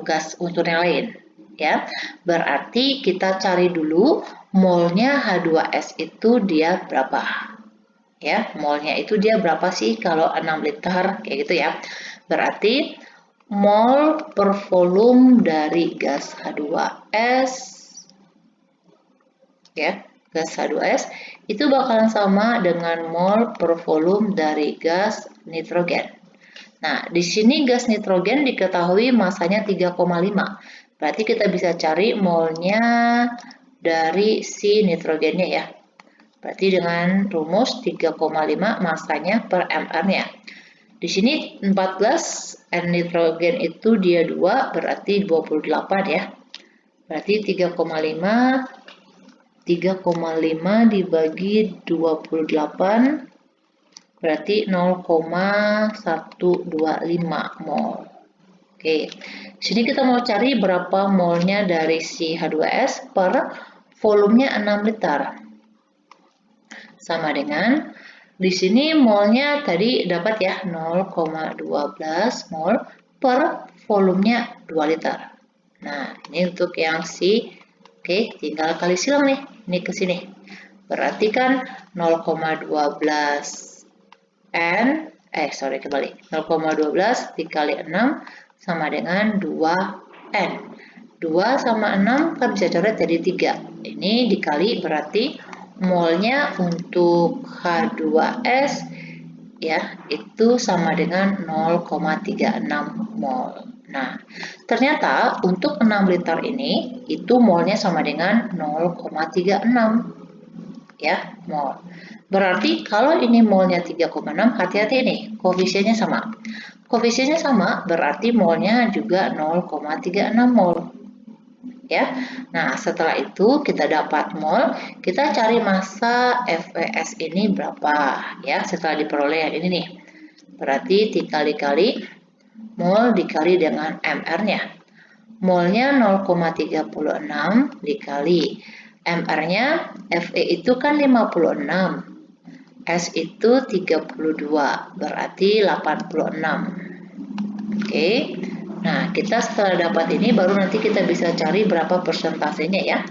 gas unsur yang lain. Ya, berarti kita cari dulu molnya H2S itu dia berapa. Ya, molnya itu dia berapa sih kalau 6 liter, kayak gitu ya. Berarti mol per volume dari gas H2S ya, gas H2S itu bakalan sama dengan mol per volume dari gas nitrogen. Nah, di sini gas nitrogen diketahui masanya 3,5. Berarti kita bisa cari molnya dari si nitrogennya ya. Berarti dengan rumus 3,5 masanya per mR-nya. Di sini 14 N nitrogen itu dia 2 berarti 28 ya. Berarti 3,5 dibagi 28 berarti 0,125 mol. Oke, sini kita mau cari berapa molnya dari si H2S per volumenya 6 liter. Sama dengan di sini molnya tadi dapat ya 0,12 mol per volumenya 2 liter. Nah, ini untuk yang C. Oke, tinggal kali silang nih. Ini ke sini. Berarti kan 0,12 N, kembali. 0,12 dikali 6 sama dengan 2N. 2 sama 6 kan bisa coret jadi 3. Ini dikali berarti molnya untuk H2S ya itu sama dengan 0,36 mol. Nah, ternyata untuk 6 liter ini itu molnya sama dengan 0,36 ya, mol. Berarti kalau ini molnya 3,6, hati-hati nih, koefisiennya sama. Koefisiennya sama berarti molnya juga 0,36 mol. Ya. Nah, setelah itu kita dapat mol, kita cari massa FeS ini berapa ya setelah diperoleh yang ini nih. Berarti dikali-kali mol dikali dengan mR-nya. Molnya 0,36 dikali mR-nya Fe itu kan 56. S itu 32, berarti 86. Oke. Nah, kita setelah dapat ini baru nanti kita bisa cari berapa persentasenya ya.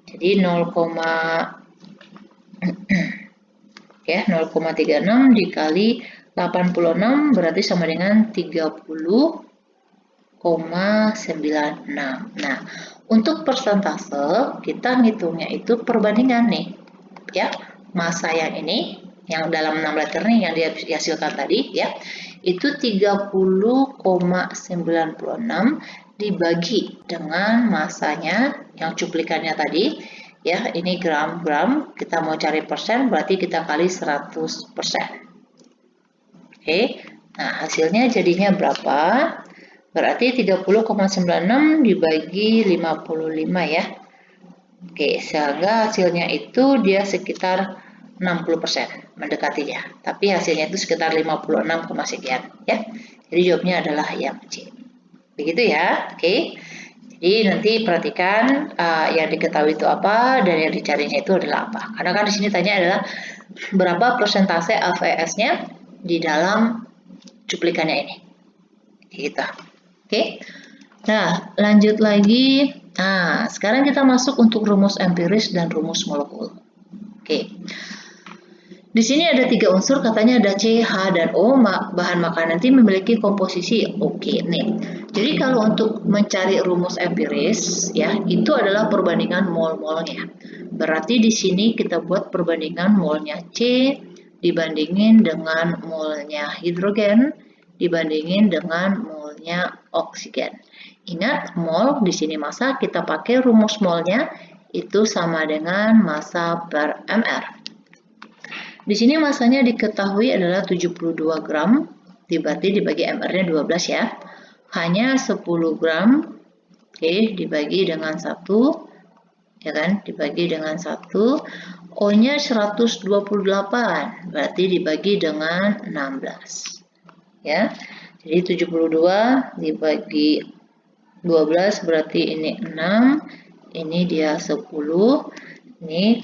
Jadi 0,36 dikali 86 berarti sama dengan 30,96. Nah, untuk persentase kita ngitungnya itu perbandingan nih. Ya, massa yang ini yang dalam 6 liter nih yang dihasilkan tadi ya itu 30,96 dibagi dengan massanya yang cuplikannya tadi ya ini gram-gram kita mau cari persen berarti kita kali 100%. Oke, nah hasilnya jadinya berapa? Berarti 30,96 dibagi 55 ya. Oke, sehingga hasilnya itu dia sekitar 60% mendekatinya. Tapi hasilnya itu sekitar 56, sekian ya. Jadi jawabnya adalah yang C. Begitu ya. Oke. Jadi nanti perhatikan yang diketahui itu apa dan yang dicarinya itu adalah apa. Karena kan di sini tanya adalah berapa persentase AVS-nya di dalam cuplikannya ini. Gitu. Oke. Nah, lanjut lagi. Nah, sekarang kita masuk untuk rumus empiris dan rumus molekul. Oke. Di sini ada 3 unsur, katanya ada C, H, dan O. Bahan makanan nanti memiliki komposisi oke nih. Jadi kalau untuk mencari rumus empiris, ya itu adalah perbandingan mol-molnya. Berarti di sini kita buat perbandingan molnya C dibandingin dengan molnya hidrogen dibandingin dengan molnya oksigen. Ingat, mol di sini massa kita pakai rumus molnya itu sama dengan massa per mR. Di sini massanya diketahui adalah 72 gram, berarti dibagi mR-nya 12 ya. Hanya 10 gram, oke, dibagi dengan 1, ya kan, dibagi dengan 1. O-nya 128, berarti dibagi dengan 16. Ya, jadi 72 dibagi 12 berarti ini 6, ini dia 10, ini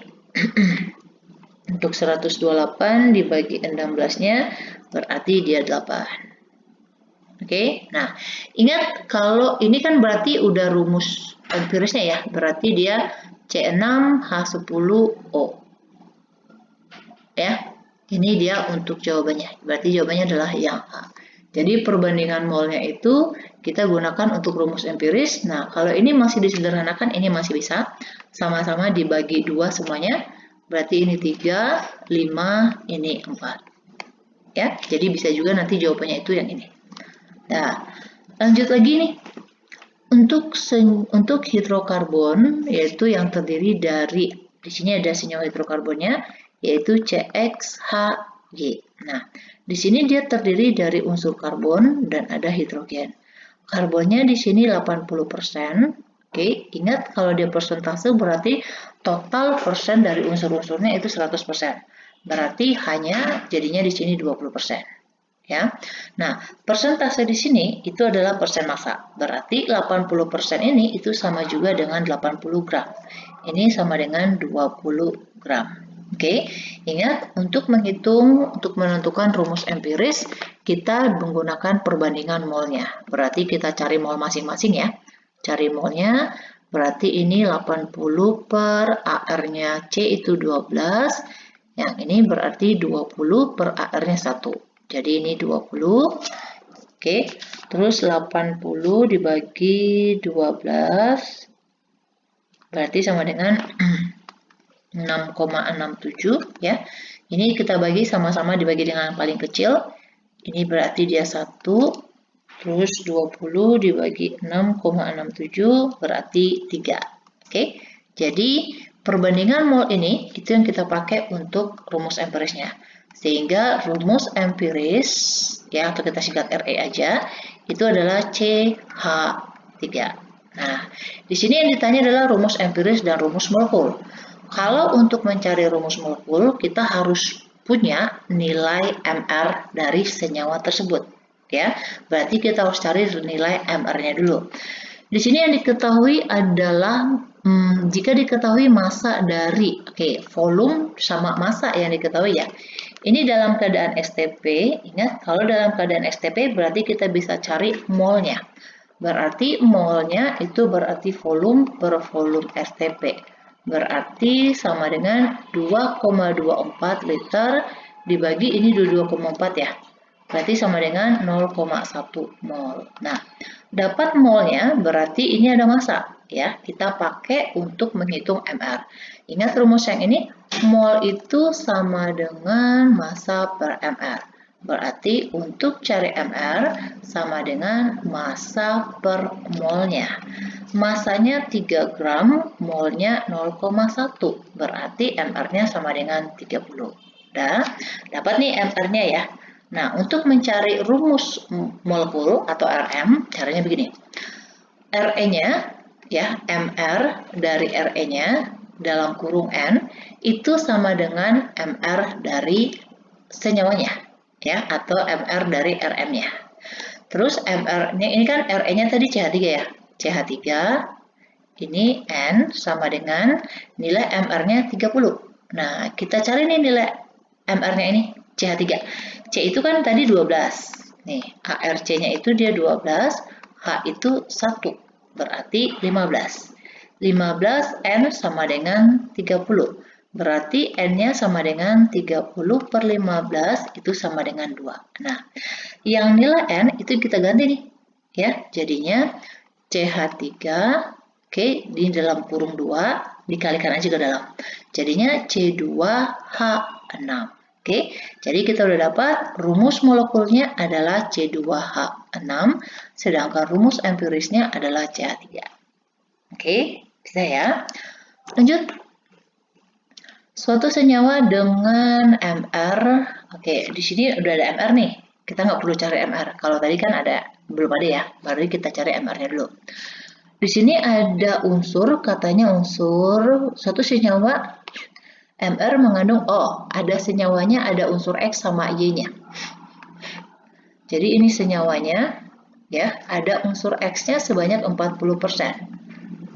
untuk 128 dibagi 16-nya berarti dia 8. Oke, nah ingat kalau ini kan berarti udah rumus empirisnya ya, berarti dia C6H10O. Ya, ini dia untuk jawabannya, berarti jawabannya adalah yang A. Jadi perbandingan molnya itu kita gunakan untuk rumus empiris. Nah, kalau ini masih disederhanakan, ini masih bisa sama-sama dibagi 2 semuanya. Berarti ini 3, 5, ini 4. Ya, jadi bisa juga nanti jawabannya itu yang ini. Nah, lanjut lagi nih. Untuk hidrokarbon, yaitu yang terdiri dari, di sini ada senyawa hidrokarbonnya, yaitu CXHG. Nah, di sini dia terdiri dari unsur karbon dan ada hidrogen. Karbonnya di sini 80%. Oke, ingat kalau dia persentase berarti total persen dari unsur-unsurnya itu 100%. Berarti hanya jadinya di sini 20%. Ya. Nah, persentase di sini itu adalah persen massa. Berarti 80% ini itu sama juga dengan 80 gram. Ini sama dengan 20 gram. Oke, ingat untuk menentukan rumus empiris, kita menggunakan perbandingan molnya. Berarti kita cari mol masing-masing ya. Cari molnya, berarti ini 80 per AR-nya C itu 12. Yang ini berarti 20 per AR-nya 1. Jadi ini 20. Oke, terus 80 dibagi 12 berarti sama dengan 6,67 ya. Ini kita bagi sama-sama dibagi dengan yang paling kecil. Ini berarti dia 1. Terus 20 dibagi 6,67 berarti 3. Oke. Jadi perbandingan mol ini itu yang kita pakai untuk rumus empirisnya. Sehingga rumus empiris ya, atau kita singkat RE aja, itu adalah CH3. Nah, di sini yang ditanya adalah rumus empiris dan rumus molekul. Kalau untuk mencari rumus molekul, kita harus punya nilai MR dari senyawa tersebut. Ya, berarti kita harus cari nilai MR-nya dulu. Di sini yang diketahui adalah jika diketahui massa dari volume sama massa yang diketahui ya. Ini dalam keadaan STP, ingat kalau dalam keadaan STP berarti kita bisa cari molnya. Berarti molnya itu berarti volume per volume STP. Berarti sama dengan 2,24 liter dibagi ini 22,4 ya. Berarti sama dengan 0,1 mol. Nah, dapat molnya berarti ini ada massa ya. Kita pakai untuk menghitung MR. Ingat rumus yang ini, mol itu sama dengan massa per MR. Berarti untuk cari MR sama dengan massa per molnya. Massanya 3 gram, molnya 0,1. Berarti MR-nya sama dengan 30. Udah, dapat nih MR-nya ya. Nah, untuk mencari rumus molekul atau RM, caranya begini. RE-nya, ya, MR dari RE-nya dalam kurung N, itu sama dengan MR dari senyawanya. Ya, atau MR dari RM-nya. Terus MR-nya ini kan RE-nya tadi CH3 ya. CH3 ini N sama dengan nilai MR-nya 30. Nah, kita cari nih nilai MR-nya ini CH3. C itu kan tadi 12. Nih, ARC-nya itu dia 12, H itu 1. Berarti 15. 15 N sama dengan 30. Berarti N-nya sama dengan 30 per 15 itu sama dengan 2. Nah, yang nilai N itu kita ganti nih. Ya, jadinya CH3, di dalam kurung 2, dikalikan aja ke dalam. Jadinya C2H6. Jadi kita udah dapat rumus molekulnya adalah C2H6, sedangkan rumus empirisnya adalah CH3. Bisa ya? Lanjut. Suatu senyawa dengan MR, di sini udah ada MR nih. Kita nggak perlu cari MR. Kalau tadi kan belum ada ya, baru kita cari MR-nya dulu. Di sini ada unsur, katanya unsur suatu senyawa MR mengandung, ada senyawanya, ada unsur X sama Y-nya. Jadi ini senyawanya, ya, ada unsur X-nya sebanyak 40%.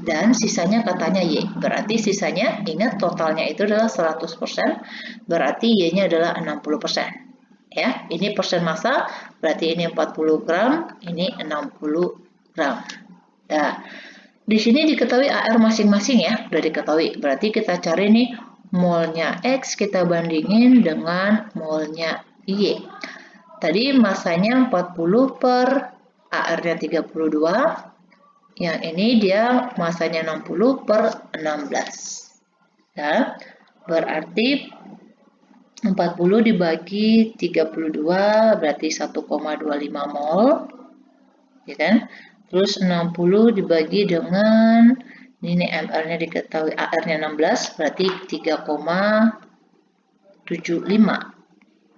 Dan sisanya katanya Y. Berarti sisanya, ingat totalnya itu adalah 100%, berarti Y-nya adalah 60%. Ya, ini persen massa, berarti ini 40 gram, ini 60 gram. Nah, di sini diketahui AR masing-masing ya, udah diketahui. Berarti kita cari nih molnya X, kita bandingin dengan molnya Y. Tadi massanya 40 per AR-nya 32. Yang ini dia massanya 60 per 16. Ya, berarti 40 dibagi 32 berarti 1,25 mol. Ya kan? Terus 60 dibagi dengan ini MR-nya diketahui AR-nya 16 berarti 3,75.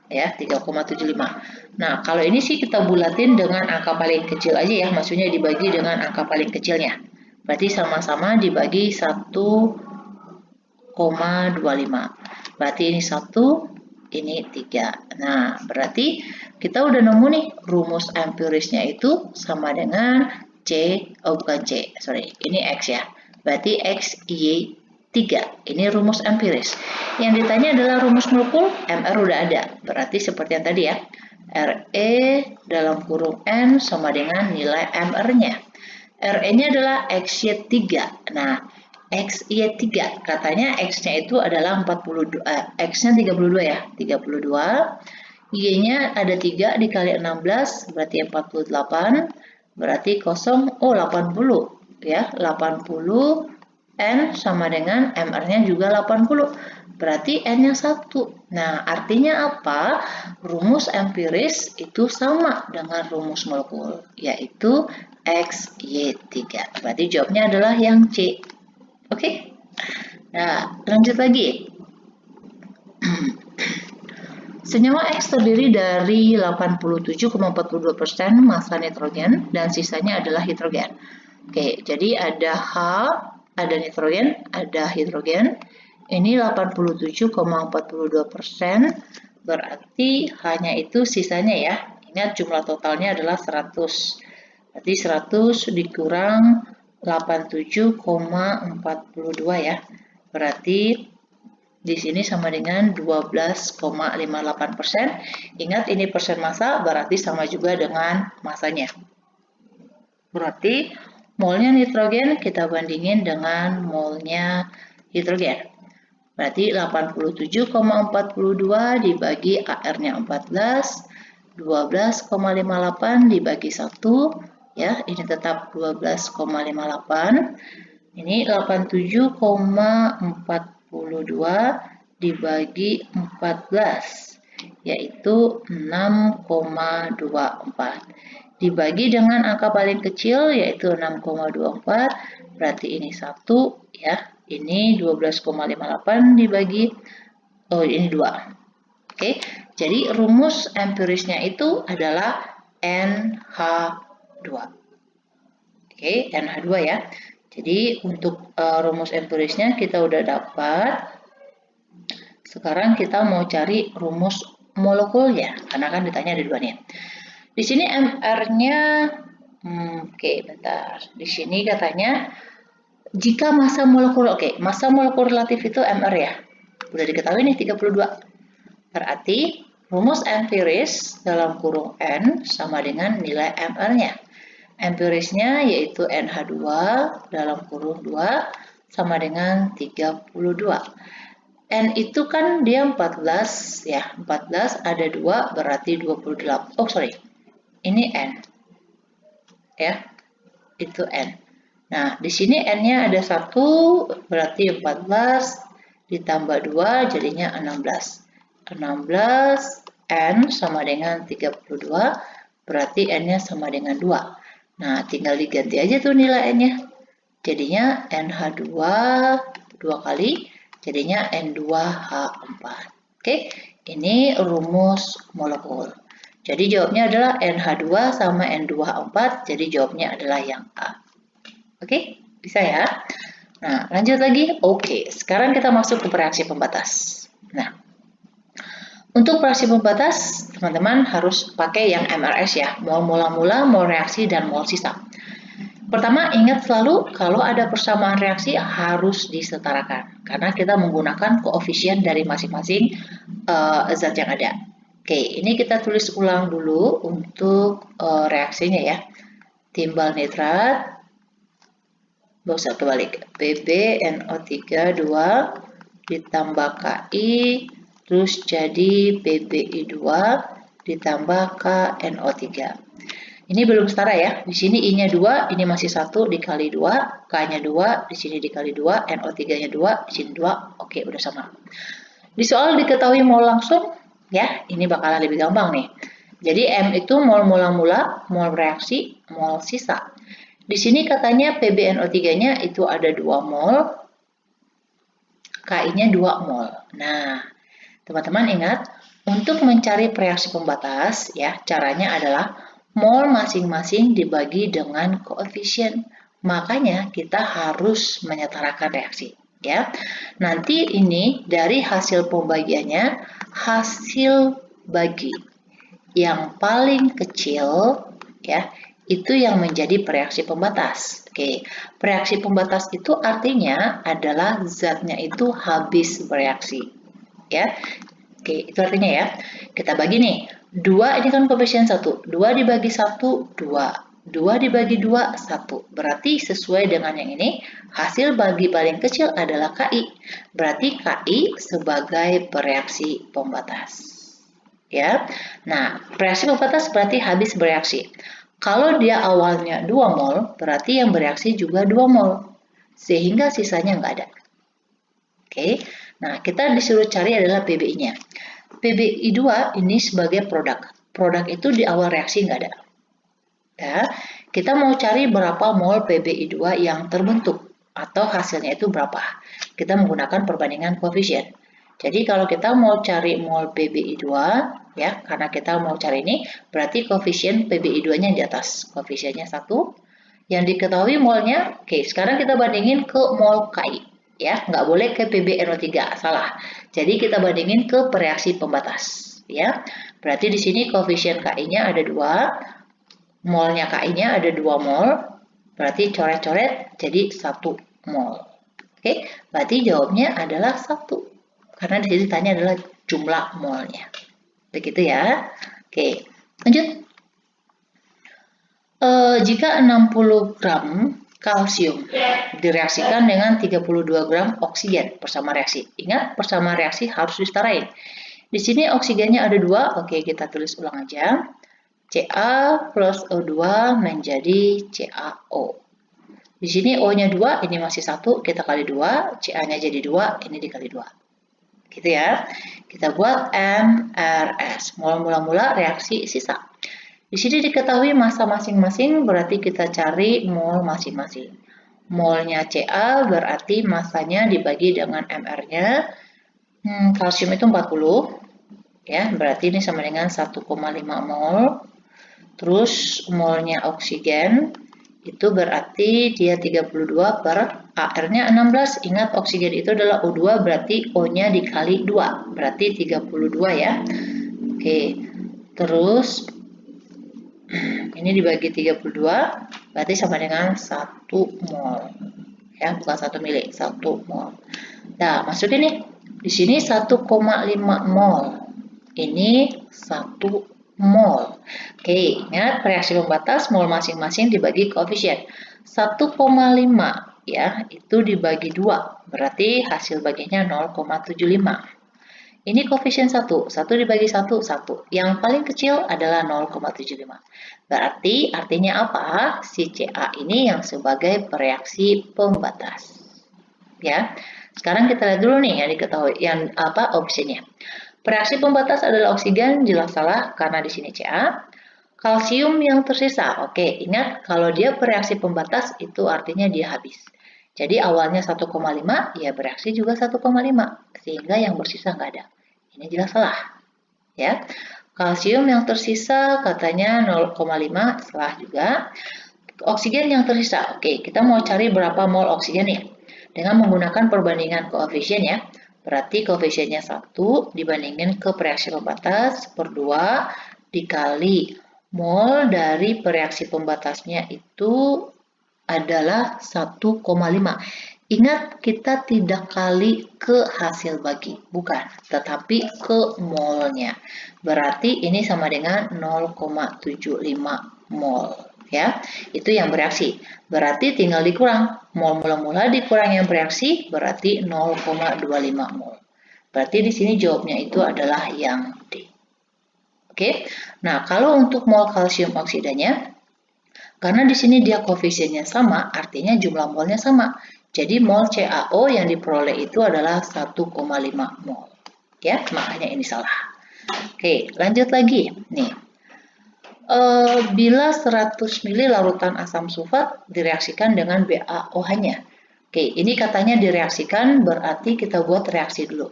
Ya, 3,75. Nah, kalau ini sih kita bulatin dengan angka paling kecil aja ya, maksudnya dibagi dengan angka paling kecilnya. Berarti sama-sama dibagi 1,25. Berarti ini 1, ini 3. Nah, berarti kita udah nemu nih rumus empirisnya itu sama dengan bukan C, sorry, ini X ya. Berarti X, Y, Ini rumus empiris. Yang ditanya adalah rumus molekul, MR udah ada. Berarti seperti yang tadi ya. RE dalam kurung N sama dengan nilai MR-nya. RE-nya adalah XY3. Nah, XY3 katanya X-nya itu adalah 42, X-nya 32 ya. 32. Y-nya ada 3 dikali 16 berarti 48. Berarti 80 ya. 80 N sama dengan MR-nya juga 80. Berarti N-nya 1. Nah, artinya apa? Rumus empiris itu sama dengan rumus molekul, yaitu XY3. Berarti jawabnya adalah yang C. Oke? Nah, lanjut lagi. Senyawa X terdiri dari 87,42% massa nitrogen dan sisanya adalah hidrogen. Oke, jadi ada H, ada nitrogen, ada hidrogen. Ini 87,42%, berarti hanya itu sisanya ya. Ingat jumlah totalnya adalah 100. Berarti 100 dikurang 87,42 ya. Berarti di sini sama dengan 12,58%. Ingat ini persen massa, berarti sama juga dengan massanya. Berarti molnya nitrogen kita bandingin dengan molnya hidrogen. Berarti 87,42 dibagi AR-nya 14, 12,58 dibagi 1, ya, ini tetap 12,58. Ini 87,42 dibagi 14, yaitu 6,24. Dibagi dengan angka paling kecil yaitu 6,24, berarti ini 1 ya. Ini 12,58 dibagi ini 2. Oke. Jadi rumus empirisnya itu adalah NH2. Oke, NH2 ya. Jadi untuk rumus empirisnya kita udah dapat. Sekarang kita mau cari rumus molekulnya karena kan ditanya ada 2 nih. Di sini MR-nya, oke, bentar. Di sini katanya jika massa molekul, massa molekul relatif itu MR ya. Udah diketahui nih 32. Berarti rumus empiris dalam kurung N sama dengan nilai MR-nya. Empirisnya yaitu NH2 dalam kurung 2 sama dengan 32. N itu kan dia 14 ya. 14 ada 2 berarti 28. Oh, sorry. Ini N, ya, itu N. Nah, di sini N-nya ada 1, berarti 14, ditambah 2, jadinya 16. 16, N sama dengan 32, berarti N-nya sama dengan 2. Nah, tinggal diganti aja tuh nilai N-nya. Jadinya NH2, 2 kali, jadinya N2H4. Oke, ini rumus molekul. Jadi jawabnya adalah NH2 sama N2H4, jadi jawabnya adalah yang A. Oke, bisa ya? Nah, lanjut lagi. Oke, sekarang kita masuk ke reaksi pembatas. Nah, untuk reaksi pembatas, teman-teman harus pakai yang MRS ya, mol mula-mula, mol reaksi, dan mol sisa. Pertama, ingat selalu kalau ada persamaan reaksi harus disetarakan, karena kita menggunakan koefisien dari masing-masing zat yang ada. Oke, ini kita tulis ulang dulu untuk reaksinya ya. Timbal nitrat, gak usah kebalik, PbNO3 2 ditambah Ki, terus jadi PbI2 ditambah KNO3. Ini belum setara ya, di sini I-nya 2, ini masih 1 dikali 2, K-nya 2, di sini dikali 2, NO3-nya 2, di sini 2, oke udah sama. Di soal diketahui mol langsung, ya, ini bakalan lebih gampang nih. Jadi M itu mol mula-mula, mol reaksi, mol sisa. Di sini katanya PbNO3-nya itu ada 2 mol, Ki-nya 2 mol. Nah, teman-teman ingat, untuk mencari reaksi pembatas, ya, caranya adalah mol masing-masing dibagi dengan koefisien. Makanya kita harus menyetarakan reaksi. Ya, nanti ini dari hasil pembagiannya, hasil bagi yang paling kecil ya itu yang menjadi reaksi pembatas. Oke, reaksi pembatas itu artinya adalah zatnya itu habis bereaksi. Ya, oke, itu artinya ya. Kita bagi nih, 2 ini kan koefisien 1. 2 dibagi 1, 2. 2 dibagi 2, 1. Berarti sesuai dengan yang ini, hasil bagi paling kecil adalah KI. Berarti KI sebagai bereaksi pembatas. Ya. Nah, reaksi pembatas berarti habis bereaksi. Kalau dia awalnya 2 mol, berarti yang bereaksi juga 2 mol. Sehingga sisanya nggak ada. Oke, nah kita disuruh cari adalah PBI-nya. PBI2 ini sebagai produk. Produk itu di awal reaksi nggak ada. Ya, kita mau cari berapa mol PBI2 yang terbentuk atau hasilnya itu berapa. Kita menggunakan perbandingan koefisien. Jadi kalau kita mau cari mol PBI2, ya, karena kita mau cari ini, berarti koefisien PBI2-nya di atas. Koefisiennya 1. Yang diketahui molnya, oke, sekarang kita bandingin ke mol KI. Ya, nggak boleh ke PbNO3, salah. Jadi kita bandingin ke reaksi pembatas. Ya, berarti di sini koefisien KI-nya ada 2, molnya KI-nya ada 2 mol, berarti coret-coret jadi 1 mol. Oke, berarti jawabnya adalah 1. Karena di sini ditanya adalah jumlah molnya. Begitu ya. Oke, lanjut. Jika 60 gram kalsium direaksikan dengan 32 gram oksigen bersama reaksi. Ingat, bersama reaksi harus disetarain. Di sini oksigennya ada 2, oke kita tulis ulang aja. Ca plus O2 menjadi CaO. Di sini O-nya 2, ini masih 1, kita kali 2, Ca-nya jadi 2, ini dikali 2. Gitu ya. Kita buat MRS, mula-mula reaksi sisa. Di sini diketahui massa masing-masing, berarti kita cari mol masing-masing. Molnya Ca berarti massanya dibagi dengan MR-nya. Kalsium itu 40, ya, berarti ini sama dengan 1,5 mol. Terus molnya oksigen itu berarti dia 32 per AR-nya 16. Ingat oksigen itu adalah O2, berarti O-nya dikali 2, berarti 32 ya. Oke, terus ini dibagi 32, berarti sama dengan 1 mol. Ya, bukan 1 mili, 1 mol. Nah, masukin nih. Di sini 1,5 mol. Ini 1 mol. Oke, ingat reaksi pembatas mol masing-masing dibagi koefisien. 1,5 ya, itu dibagi 2. Berarti hasil bagiannya 0,75. Ini koefisien 1, 1 dibagi 1, 1. Yang paling kecil adalah 0,75. Berarti artinya apa? Si Ca ini yang sebagai bereaksi pembatas. Ya. Sekarang kita lihat dulu nih yang diketahui, yang apa opsinya. Reaksi pembatas adalah oksigen, jelas salah karena di sini Ca. Kalsium yang tersisa. Oke, ingat kalau dia bereaksi pembatas itu artinya dia habis. Jadi awalnya 1,5, ya bereaksi juga 1,5. Sehingga yang bersisa nggak ada. Ini jelas salah. Ya. Kalsium yang tersisa katanya 0,5, salah juga. Oksigen yang tersisa. Oke, kita mau cari berapa mol oksigen nih. Dengan menggunakan perbandingan koefisien ya. Berarti koefisiennya 1 dibandingin ke reaksi pembatas per 2 dikali mol dari reaksi pembatasnya itu adalah 1,5. Ingat, kita tidak kali ke hasil bagi, bukan, tetapi ke molnya. Berarti ini sama dengan 0,75 mol. Ya, itu yang bereaksi. Berarti tinggal dikurang. Mol mula-mula dikurang yang bereaksi, berarti 0,25 mol. Berarti di sini jawabnya itu adalah yang D. Oke, nah kalau untuk mol kalsium oksidanya, karena di sini dia koefisiennya sama, artinya jumlah molnya sama. Jadi mol CaO yang diperoleh itu adalah 1,5 mol. Ya, makanya ini salah. Oke, lanjut lagi. Nih. Bila 100 ml larutan asam sulfat direaksikan dengan BaOH-nya. Oke, ini katanya direaksikan berarti kita buat reaksi dulu.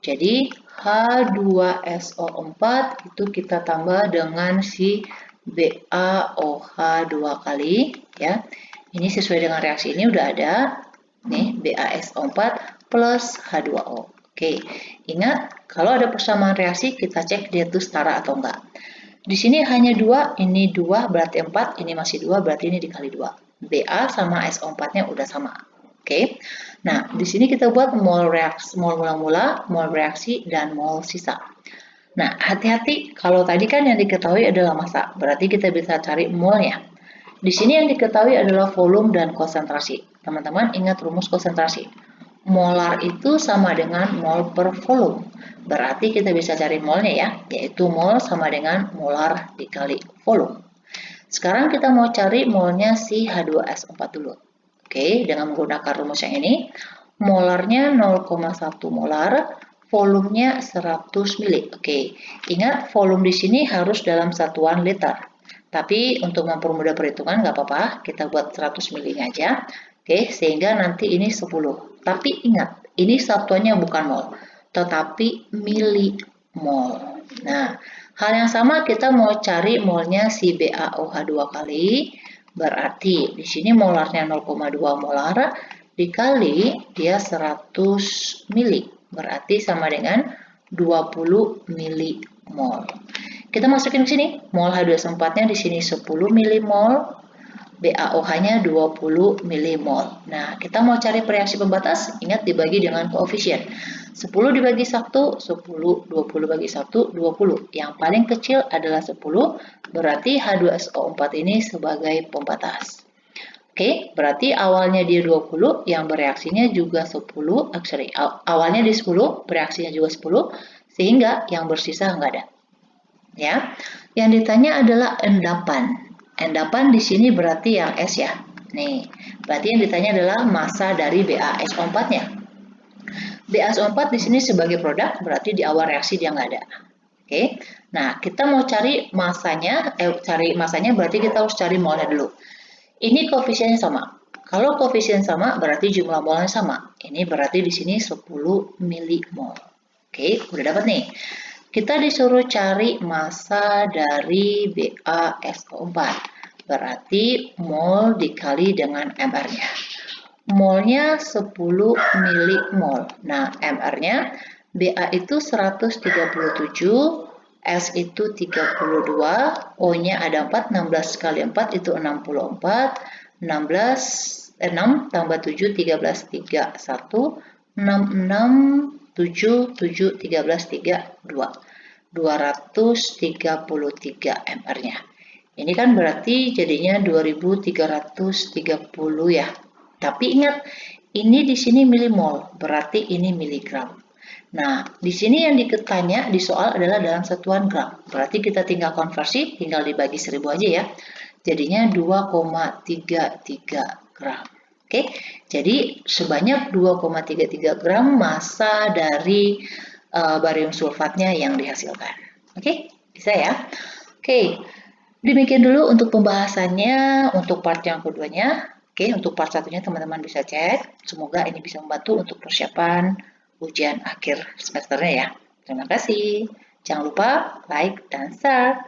Jadi H2SO4 itu kita tambah dengan si BaOH 2 kali ya. Ini sesuai dengan reaksi ini udah ada nih BaSO4 plus H2O. Oke, ingat kalau ada persamaan reaksi kita cek dia itu setara atau enggak. Di sini hanya 2, ini 2 berarti 4, ini masih 2 berarti ini dikali 2. Ba sama SO4-nya udah sama. Oke. Nah, di sini kita buat mol reaksi, mol mula-mula, mol reaksi, dan mol sisa. Nah, hati-hati kalau tadi kan yang diketahui adalah massa, berarti kita bisa cari molnya. Di sini yang diketahui adalah volume dan konsentrasi. Teman-teman ingat rumus konsentrasi. Molar itu sama dengan mol per volume. Berarti kita bisa cari molnya ya, yaitu mol sama dengan molar dikali volume. Sekarang kita mau cari molnya si H2S4 dulu. Oke, dengan menggunakan rumus yang ini, molarnya 0,1 molar, volumenya 100 mili. Oke, ingat volume di sini harus dalam satuan liter. Tapi untuk mempermudah perhitungan nggak apa-apa, kita buat 100 mili aja. Oke, sehingga nanti ini 10. Tapi ingat, ini satuannya bukan mol, tetapi milimol. Nah, hal yang sama kita mau cari molnya si BaOH2 kali, berarti di sini molarnya 0,2 molar dikali dia 100 mili, berarti sama dengan 20 milimol. Kita masukin ke sini, mol H2S4-nya di sini 10 milimol, BaOH-nya 20 milimol. Nah, kita mau cari reaksi pembatas, ingat dibagi dengan koefisien. 10 dibagi 1, 10, 20 bagi 1, 20. Yang paling kecil adalah 10, berarti H2SO4 ini sebagai pembatas. Oke, berarti awalnya dia 20, yang bereaksinya juga 10, awalnya di 10, bereaksinya juga 10, sehingga yang bersisa nggak ada. Ya, yang ditanya adalah endapan. Endapan di sini berarti yang S ya. Nih, berarti yang ditanya adalah massa dari BaSO4-nya. BaSO4 di sini sebagai produk, berarti di awal reaksi dia nggak ada. Oke, nah kita mau cari massanya, berarti kita harus cari molnya dulu. Ini koefisiennya sama. Kalau koefisien sama, berarti jumlah molnya sama. Ini berarti di sini 10 milimol. Oke, udah dapat nih. Kita disuruh cari massa dari BaSO4. Berarti mol dikali dengan MR-nya. Molnya 10 milimol. Nah, MR-nya Ba itu 137, S itu 32, O-nya ada 4, 16 kali 4 itu 64, 6 tambah 7, 13, 3, 1, 6, 7, 7, 13, 3, 2. 233 MR-nya. Ini kan berarti jadinya 2330 ya. Tapi ingat, ini di sini milimol, berarti ini miligram. Nah, di sini yang ditanya di soal adalah dalam satuan gram. Berarti kita tinggal konversi, tinggal dibagi 1000 aja ya. Jadinya 2,33 gram. Oke, jadi sebanyak 2,33 gram massa dari barium sulfatnya yang dihasilkan. Oke, bisa ya? Oke, demikian dulu untuk pembahasannya untuk part yang keduanya. Oke, untuk part satunya teman-teman bisa cek. Semoga ini bisa membantu untuk persiapan ujian akhir semesternya ya. Terima kasih. Jangan lupa like dan share.